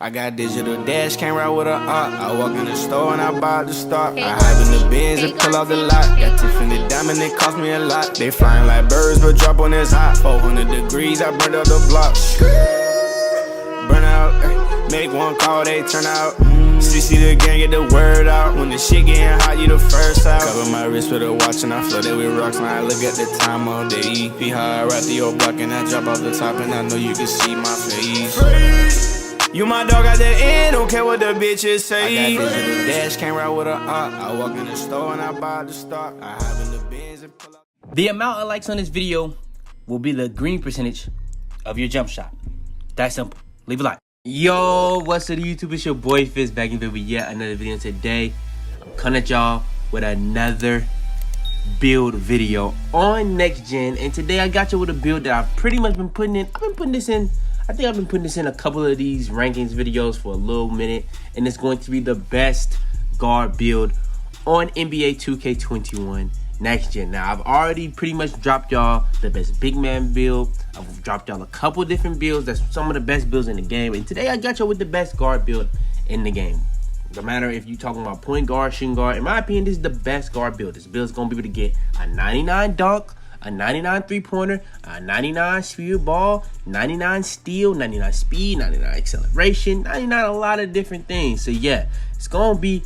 I got digital dash, can't ride with a op. I walk in the store and I buy the stock. I hide in the bins and pull out the lot. Got Tiffany diamond, it cost me a lot. They flying like birds, but drop on this hot. 400 degrees, I burned up the block. Burn out, make one call, they turn out. CC the gang, get the word out. When the shit getting hot, you the first out. Cover my wrist with a watch and I flood it with rocks. Now I look at the time all day. Be high, I ride through your block and I drop off the top. And I know you can see my face. You my dog at the end, don't care what the bitches say. I got digital dash, can't ride with a op. I walk in the store and I buy the stock. I hide in the bins and pull out. The amount of likes on this video will be the green percentage of your jump shot. That simple. Leave a like. Yo, what's up YouTube? It's your boy Fizz back in with yet another video. Today, I'm coming at y'all with another build video on next gen. And today I got you with a build that I've pretty much been putting in. I think I've been putting this in a couple of these rankings videos for a little minute. And it's going to be the best guard build on NBA 2K21 next gen. Now, I've already pretty much dropped y'all the best big man build. I've dropped y'all a couple different builds. That's some of the best builds in the game. And today I got y'all with the best guard build in the game. No matter if you're talking about point guard, shooting guard, in my opinion, this is the best guard build. This build is going to be able to get a 99 dunk, a 99 three-pointer, a 99 speed ball, 99 steal, 99 speed, 99 acceleration, 99 a lot of different things. So yeah, it's gonna be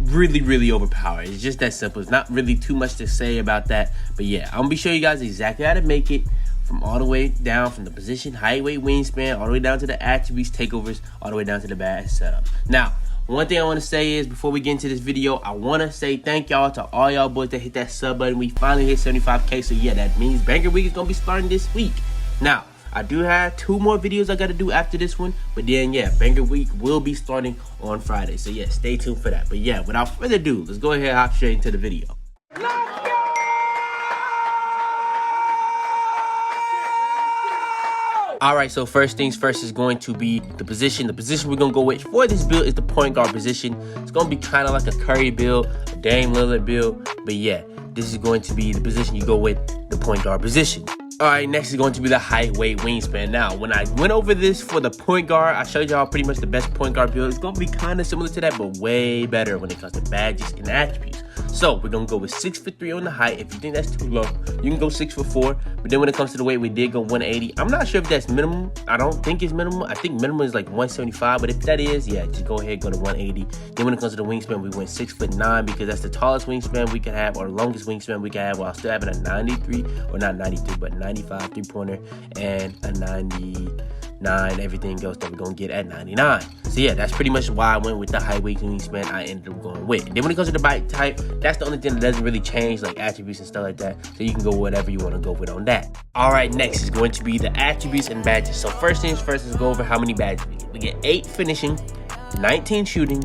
really overpowered. It's just that simple. It's not really too much to say about that. But yeah, I'm gonna be showing you guys exactly how to make it from all the way down from the position, height, weight, wingspan, all the way down to the attributes, takeovers, all the way down to the bad setup. Now, one thing I want to say is, before we get into this video, I want to say thank y'all to all y'all boys that hit that sub button. We finally hit 75K, so yeah, that means Banger Week is going to be starting this week. Now, I do have 2 more videos I got to do after this one, but then yeah, Banger Week will be starting on Friday, so yeah, stay tuned for that. But yeah, without further ado, let's go ahead and hop straight into the video. Alright, so first things first is going to be the position. The position we're going to go with for this build is the point guard position. It's going to be kind of like a Curry build, a Dame Lillard build. But yeah, this is going to be the position you go with, the point guard position. Alright, next is going to be the height, weight, wingspan. Now, when I went over this for the point guard, I showed y'all pretty much the best point guard build. It's going to be kind of similar to that, but way better when it comes to badges and attributes. So, we're going to go with 6'3" on the height. If you think that's too low, you can go 6'4". But then when it comes to the weight, we did go 180. I'm not sure if that's minimum. I don't think it's minimum. I think minimum is like 175. But if that is, yeah, just go ahead, go to 180. Then when it comes to the wingspan, we went 6'9" because that's the tallest wingspan we can have, or longest wingspan we can have, while still having a 93, or not 93, but 95 three-pointer and a 99 everything else that we're going to get at 99. So yeah, that's pretty much why I went with the height, weight, and wingspan I ended up going with. And then when it comes to the body type, that's the only thing that doesn't really change, like attributes and stuff like that. So you can go whatever you want to go with on that. Alright, next is going to be the attributes and badges. So first things first, let's go over how many badges we get. We get 8 finishing, 19 shooting,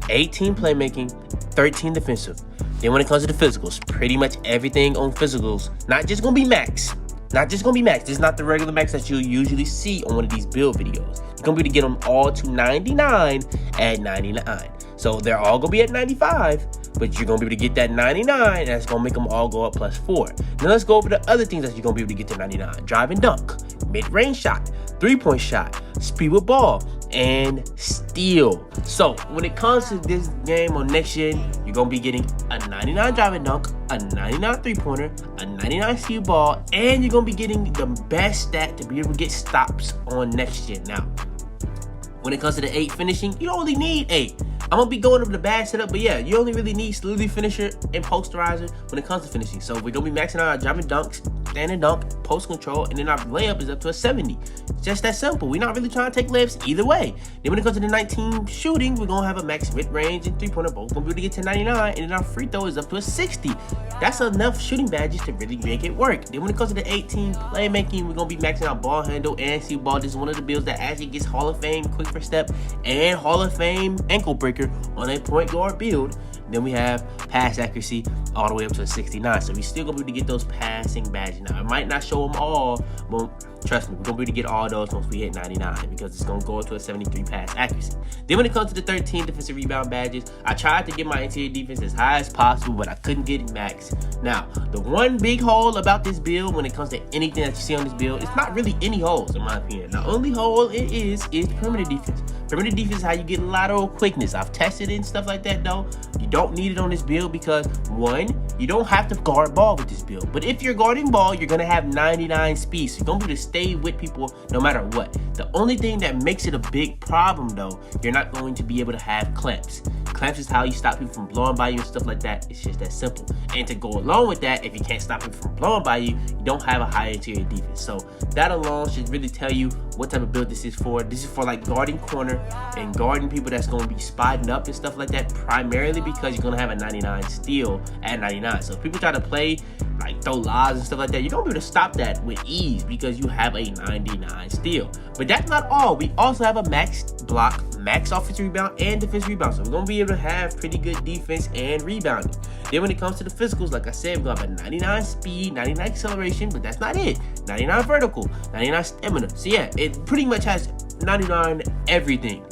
18 playmaking, 13 defensive. Then when it comes to the physicals, pretty much everything on physicals, not just going to be max. Not just gonna be max. This is not the regular max that you'll usually see on one of these build videos. You're gonna be able to get them all to 99 at 99. So they're all gonna be at 95, but you're gonna be able to get that 99, and that's gonna make them all go up +4. Now let's go over the other things that you're gonna be able to get to 99. Drive and dunk, mid-range shot, 3-point shot, speed with ball, and steal. So when it comes to this game on next gen, you're gonna be getting a 99 drive and dunk, a 99 three-pointer, a 99 steal ball, and you're gonna be getting the best stat to be able to get stops on next gen. Now, when it comes to the 8 finishing, you only need 8. I'm gonna be going over the bad setup, but yeah, you only really need salute finisher and posterizer when it comes to finishing. So we're gonna be maxing out our driving dunks, standing dunk, post control, and then our layup is up to a 70. It's just that simple. We're not really trying to take layups either way. Then when it comes to the 19 shooting, we're gonna have a max mid-range and 3-pointer, both gonna be able to get to 99, and then our free throw is up to a 60. That's enough shooting badges to really make it work. Then when it comes to the 18 playmaking, we're gonna be maxing out ball handle and steal ball. This is one of the builds that actually gets Hall of Fame quick first step and Hall of Fame ankle breaker on a point guard build. Then we have pass accuracy all the way up to a 69. So we still gonna be able to get those passing badges. Now, I might not show them all, but trust me, we're gonna be able to get all those once we hit 99 because it's gonna go into a 73 pass accuracy. Then when it comes to the 13 defensive rebound badges, I tried to get my interior defense as high as possible, but I couldn't get it max. Now, the one big hole about this build when it comes to anything that you see on this build, it's not really any holes in my opinion. The only hole it is perimeter defense. Perimeter defense is how you get lateral quickness. I've tested it and stuff like that though. You don't need it on this build because one, you don't have to guard ball with this build. But if you're guarding ball, you're gonna have 99 speed. So you're gonna be able to stay with people no matter what. The only thing that makes it a big problem though, you're not going to be able to have clamps. Clamps is how you stop people from blowing by you and stuff like that. It's just that simple. And to go along with that, if you can't stop people from blowing by you, you don't have a high interior defense. So that alone should really tell you what type of build this is for. This is for like guarding corner and guarding people that's going to be spotting up and stuff like that, primarily because you're going to have a 99 steal at 99. So if people try to play like throw lobs and stuff like that, you're going to be able to stop that with ease because you have a 99 steal. But that's not all. We also have a max block, max offensive rebound, and defensive rebound. So we're going to be able to have pretty good defense and rebounding. Then when it comes to the physicals, like I said, we're going to have a 99 speed, 99 acceleration, but that's not it. 99 vertical, 99 stamina. So yeah, it pretty much has 99 everything.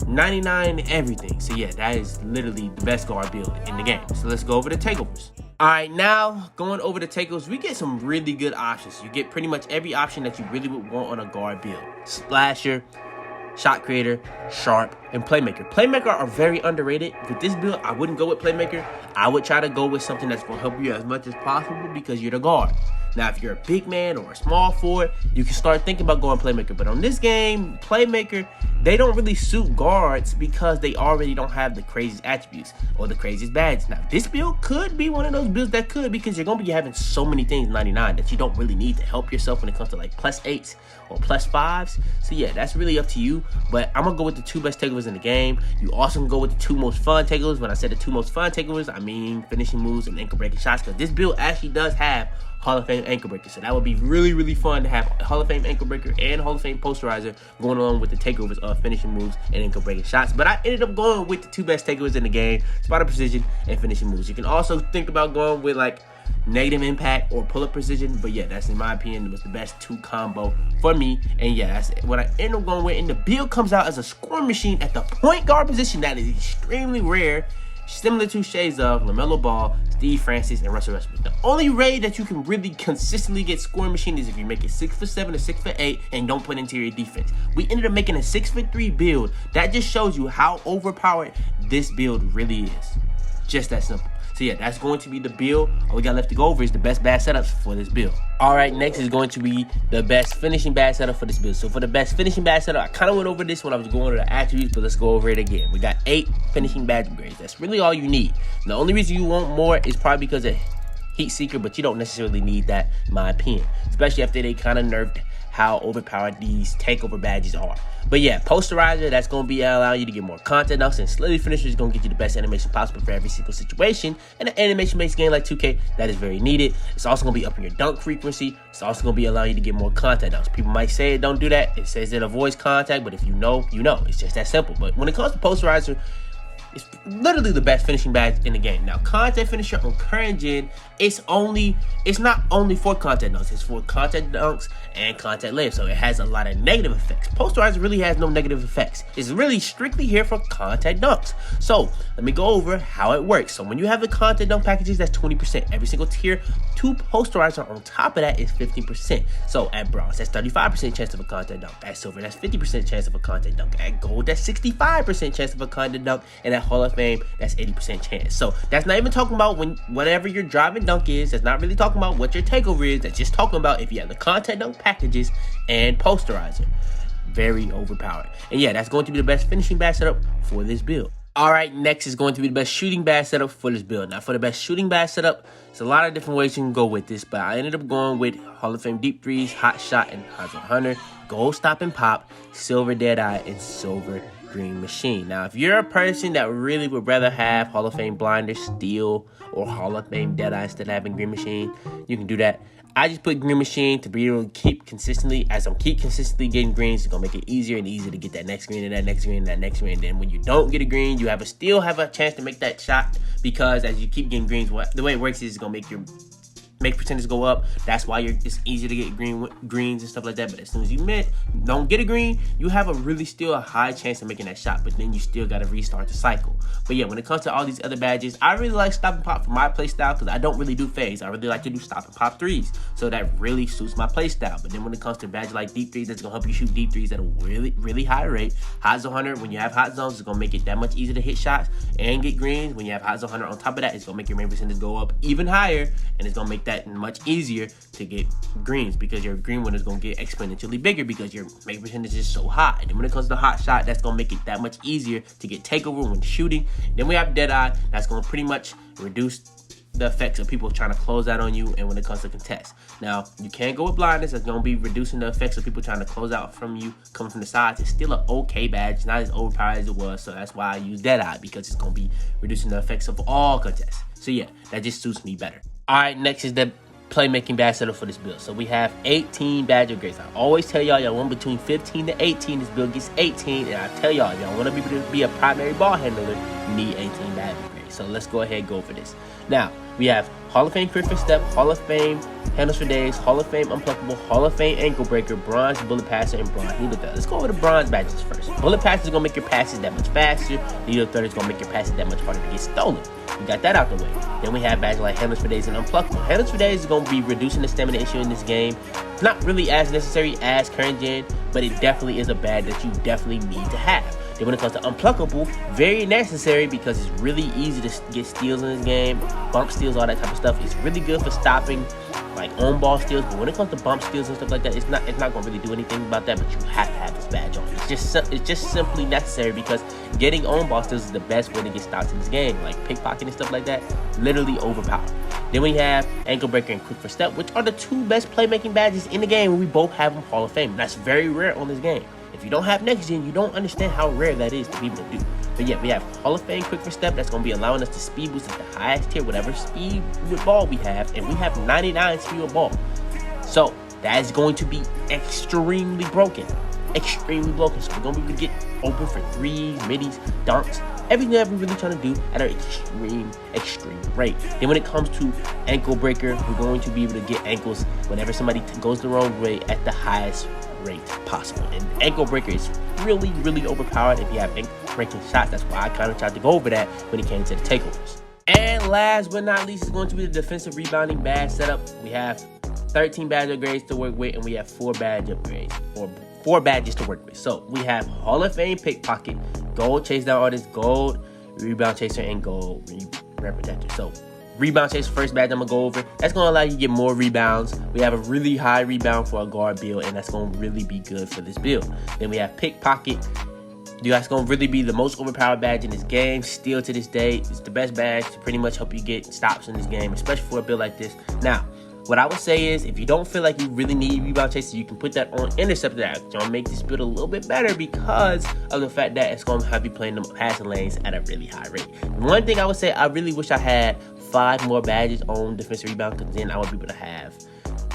99 everything. So yeah, that is literally the best guard build in the game. So let's go over the takeovers. All right, now going over the takeovers, we get some really good options. You get pretty much every option that you really would want on a guard build. Splasher, shot creator, sharp, and playmaker. Playmaker are very underrated. With this build, I wouldn't go with playmaker. I would try to go with something that's going to help you as much as possible because you're the guard. Now, if you're a big man or a small forward, you can start thinking about going playmaker. But on this game, playmaker, they don't really suit guards because they already don't have the craziest attributes or the craziest badges. Now, this build could be one of those builds that could, because you're going to be having so many things 99 that you don't really need to help yourself when it comes to like +8s or +5s. So yeah, that's really up to you. But I'm going to go with the 2 best takeovers in the game. You also can go with the 2 most fun takeovers. When I said the 2 most fun takeovers, I mean finishing moves and ankle breaking shots, because this build actually does have Hall of Fame ankle breaker. So that would be really, really fun to have Hall of Fame ankle breaker and Hall of Fame posterizer going along with the takeovers of finishing moves and ankle breaking shots. But I ended up going with the 2 best takeovers in the game, spotter precision and finishing moves. You can also think about going with like negative impact or pull-up precision, but yeah, that's in my opinion was the best 2 combo for me. And yeah, that's what I ended up going with. And the build comes out as a scoring machine at the point guard position. That is extremely rare, similar to shades of LaMelo Ball, Steve Francis, and Russell Westbrook. The only way that you can really consistently get scoring machine is if you make it 6'7" or 6'8" and don't put interior defense. We ended up making a 6'3" build. That just shows you how overpowered this build really is. Just that simple. So yeah, that's going to be the build. All we got left to go over is the best bad setups for this build. All right, next is going to be the best finishing bad setup for this build. So for the best finishing bad setup, I kind of went over this when I was going over the attributes, but let's go over it again. We got 8 finishing badge upgrades. That's really all you need. And the only reason you want more is probably because of Heat Seeker, but you don't necessarily need that, in my opinion. Especially after they kind of nerfed how overpowered these takeover badges are. But yeah, posterizer, that's going to be allowing you to get more content dunks, and slowly finisher is going to get you the best animation possible for every single situation. And an animation-based game like 2K, that is very needed. It's also going to be upping your dunk frequency. It's also going to be allowing you to get more content dunks. People might say it don't do that. It says it avoids contact, but if you know, you know. It's just that simple. But when it comes to posterizer, it's literally the best finishing badge in the game. Now, content finisher on current gen, it's not only for content dunks, it's for content dunks and content layers. So it has a lot of negative effects. Posterizer really has no negative effects. It's really strictly here for content dunks. So let me go over how it works. So when you have the content dunk packages, that's 20%. Every single tier 2 posterizer on top of that is 15%. So at bronze, that's 35% chance of a content dunk. At silver, that's 50% chance of a content dunk. At gold, that's 65% chance of a content dunk. And at Hall of Fame, that's 80% chance. So that's not even talking about when whatever your driving dunk is. That's not really talking about what your takeover is. That's just talking about if you have the content dunk packages and posterizer. Very overpowered. And yeah, that's going to be the best finishing bad setup for this build. All right, next is going to be the best shooting bad setup for this build. Now, for the best shooting bad setup, there's a lot of different ways you can go with this, but I ended up going with Hall of Fame deep threes, hot shot, and Hydro Hunter, gold stop and pop, silver dead eye, and silver green machine. Now, if you're a person that really would rather have Hall of Fame blinder, steal, or Hall of Fame dead eye instead of having green machine, you can do that. I just put Green Machine to be able to keep consistently. As I'm consistently getting greens, it's gonna make it easier and easier to get that next green and that next green and that next green. And then when you don't get a green, you still have a chance to make that shot, because as you keep getting greens, the way it works is it's gonna make percentage go up. That's why it's easier to get greens and stuff like that. But as soon as you don't get a green, you have still a high chance of making that shot. But then you still got to restart the cycle. But yeah, when it comes to all these other badges, I really like stop and pop for my play style, because I don't really do fades. I really like to do stop and pop threes. So that really suits my play style. But then when it comes to badges like deep threes, that's gonna help you shoot deep threes at a really, really high rate. Hot zone 100, when you have hot zones, it's gonna make it that much easier to hit shots and get greens. When you have hot zone 100 on top of that, it's gonna make your main percentage go up even higher, and it's gonna make that much easier to get greens, because your green one is going to get exponentially bigger because your main percentage is so high. And then when it comes to hot shot, that's going to make it that much easier to get takeover when shooting. Then we have Deadeye, that's going to pretty much reduce the effects of people trying to close out on you. And when it comes to contest, now you can't go with blindness. That's going to be reducing the effects of people trying to close out from you coming from the sides. It's still an okay badge, it's not as overpowered as it was, so that's why I use Deadeye, because it's going to be reducing the effects of all contests. So yeah, that just suits me better. All right, next is the playmaking badge setup for this build. So we have 18 badge upgrades. I always tell y'all want between 15 to 18. This build gets 18, and I tell y'all want to be able to be a primary ball handler, you need 18 badge upgrades. So let's go ahead and go for this. Now we have Hall of Fame Quick First Step, Hall of Fame Handles for Days, Hall of Fame Unpluckable, Hall of Fame Ankle Breaker, Bronze Bullet Passer, and Bronze Needle Thread. Let's go over the bronze badges first. Bullet Passer is gonna make your passes that much faster. Needle Thread is gonna make your passes that much harder to get stolen. We got that out the way. Then we have badges like Handles for Days and Unpluckable. Handles for Days is going to be reducing the stamina issue in this game. It's not really as necessary as current gen, but it definitely is a badge that you definitely need to have. Then when it comes to Unpluckable, very necessary, because it's really easy to get steals in this game. Bump steals, all that type of stuff. It's really good for stopping like on ball steals, but when it comes to bump steals and stuff like that, it's not going to really do anything about that. But you have to have this badge on. It's just simply necessary, because getting on ball steals is the best way to get stops in this game. Like pickpocket and stuff like that, literally overpowered. Then we have Ankle Breaker and Quick First Step, which are the two best playmaking badges in the game, and we both have them Hall of Fame. That's very rare on this game. If you don't have next gen, you don't understand how rare that is to be able to do. But yeah, we have Hall of Fame Quick First Step. That's going to be allowing us to speed boost at the highest tier, whatever speed with ball we have. And we have 99 speed with ball. So that is going to be extremely broken. Extremely broken. So we're going to be able to get open for threes, middies, dunks, everything that we're really trying to do at an extreme rate. Then when it comes to Ankle Breaker, we're going to be able to get ankles whenever somebody goes the wrong way at the highest rate possible. And Ankle Breaker is really, really overpowered if you have ankle breaking shots. That's why I kind of tried to go over that when it came to the takeovers. And last but not least is going to be the defensive rebounding badge setup. We have 13 badge upgrades to work with, and we have 4 badge upgrades, or 4 badges to work with. So we have Hall of Fame Pickpocket, Gold Chase Down Artist, Gold Rebound Chaser, and Gold Rim Protector. So Rebound Chaser, first badge I'm going to go over. That's going to allow you to get more rebounds. We have a really high rebound for a guard build, and that's going to really be good for this build. Then we have Pickpocket. That's going to really be the most overpowered badge in this game. Still to this day, it's the best badge to pretty much help you get stops in this game, especially for a build like this. Now, what I would say is, if you don't feel like you really need Rebound Chaser, you can put that on Interceptor. That's going to make this build a little bit better, because of the fact that it's going to have you playing the passing lanes at a really high rate. One thing I would say, I really wish I had 5 more badges on defensive rebound, because then I would be able to have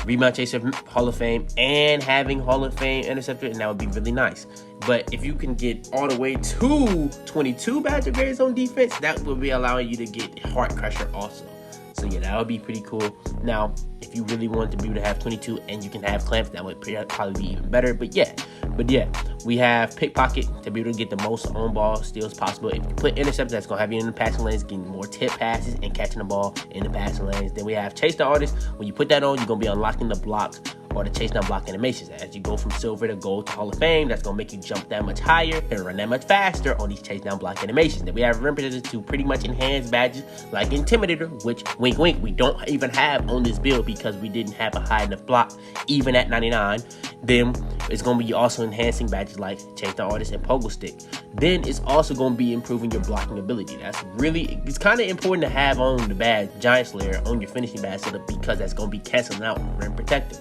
Rebound Chaser, Hall of Fame, and having Hall of Fame Interceptor, and that would be really nice. But if you can get all the way to 22 badge upgrades on defense, that will be allowing you to get Heart Crusher also. So yeah, that would be pretty cool. Now, if you really want to be able to have 22 and you can have clamps, that would probably be even better. But yeah, we have Pickpocket to be able to get the most on ball steals possible. If you put Interceptor, that's going to have you in the passing lanes, getting more tip passes and catching the ball in the passing lanes. Then we have Chase the Artist. When you put that on, you're going to be unlocking the blocks or the chase down block animations. As you go from silver to gold to Hall of Fame, that's gonna make you jump that much higher and run that much faster on these chase down block animations. Then we have rim protectors to pretty much enhance badges like Intimidator, which wink wink we don't even have on this build because we didn't have a high enough block even at 99. Then it's gonna be also enhancing badges like Chase the Artist and Pogo Stick. Then it's also gonna be improving your blocking ability. It's kind of important to have on the badge Giant Slayer on your finishing badge setup because that's gonna be canceling out Rim Protector.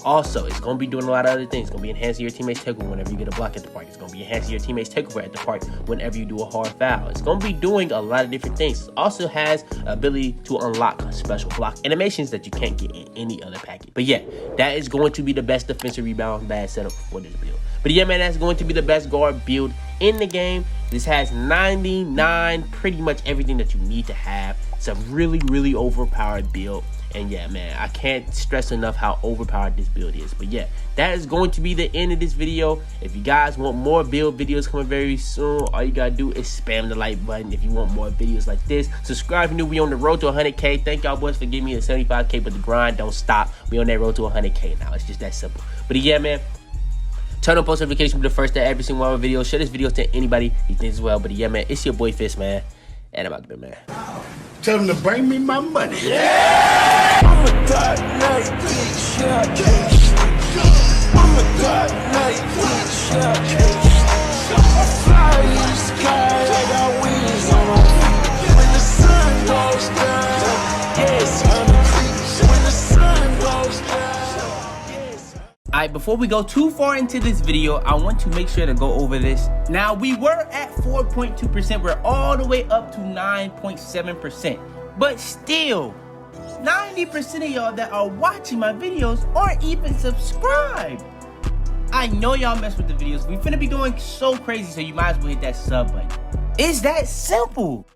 Also, it's going to be doing a lot of other things. It's going to be enhancing your teammates' takeover whenever you get a block at the park. It's going to be enhancing your teammates' takeover at the park whenever you do a hard foul. It's going to be doing a lot of different things. It also has the ability to unlock special block animations that you can't get in any other package. But yeah, that is going to be the best defensive rebound bad setup for this build. But yeah, man, that's going to be the best guard build in the game. This has 99, pretty much everything that you need to have. It's a really, really overpowered build. And yeah, man, I can't stress enough how overpowered this build is. But yeah, that is going to be the end of this video. If you guys want more build videos coming very soon, all you gotta do is spam the like button. If you want more videos like this, subscribe if you're new. We on the road to 100K. Thank y'all boys for giving me the 75K, but the grind don't stop. We on that road to 100K now. It's just that simple. But yeah, man, turn on post notifications to be the first to every single one of my videos. Share this video to anybody you think as well. But yeah, man, it's your boy Fitz, man. And I'm out there, man. Tell them to bring me my money. Yeah! I'm a dark knight, bitch, yeah. I'm a dark knight, bitch, yeah. I fly in the sky, I got wings on my feet. When the sun goes down, yes, I'm a creep. When the sun goes down, yes. Alright, before we go too far into this video, I want to make sure to go over this. Now, we were at 4.2%. We're all the way up to 9.7%. But still, 90% of y'all that are watching my videos aren't even subscribed. I know y'all mess with the videos. We finna be going so crazy, so you might as well hit that sub button. It's that simple.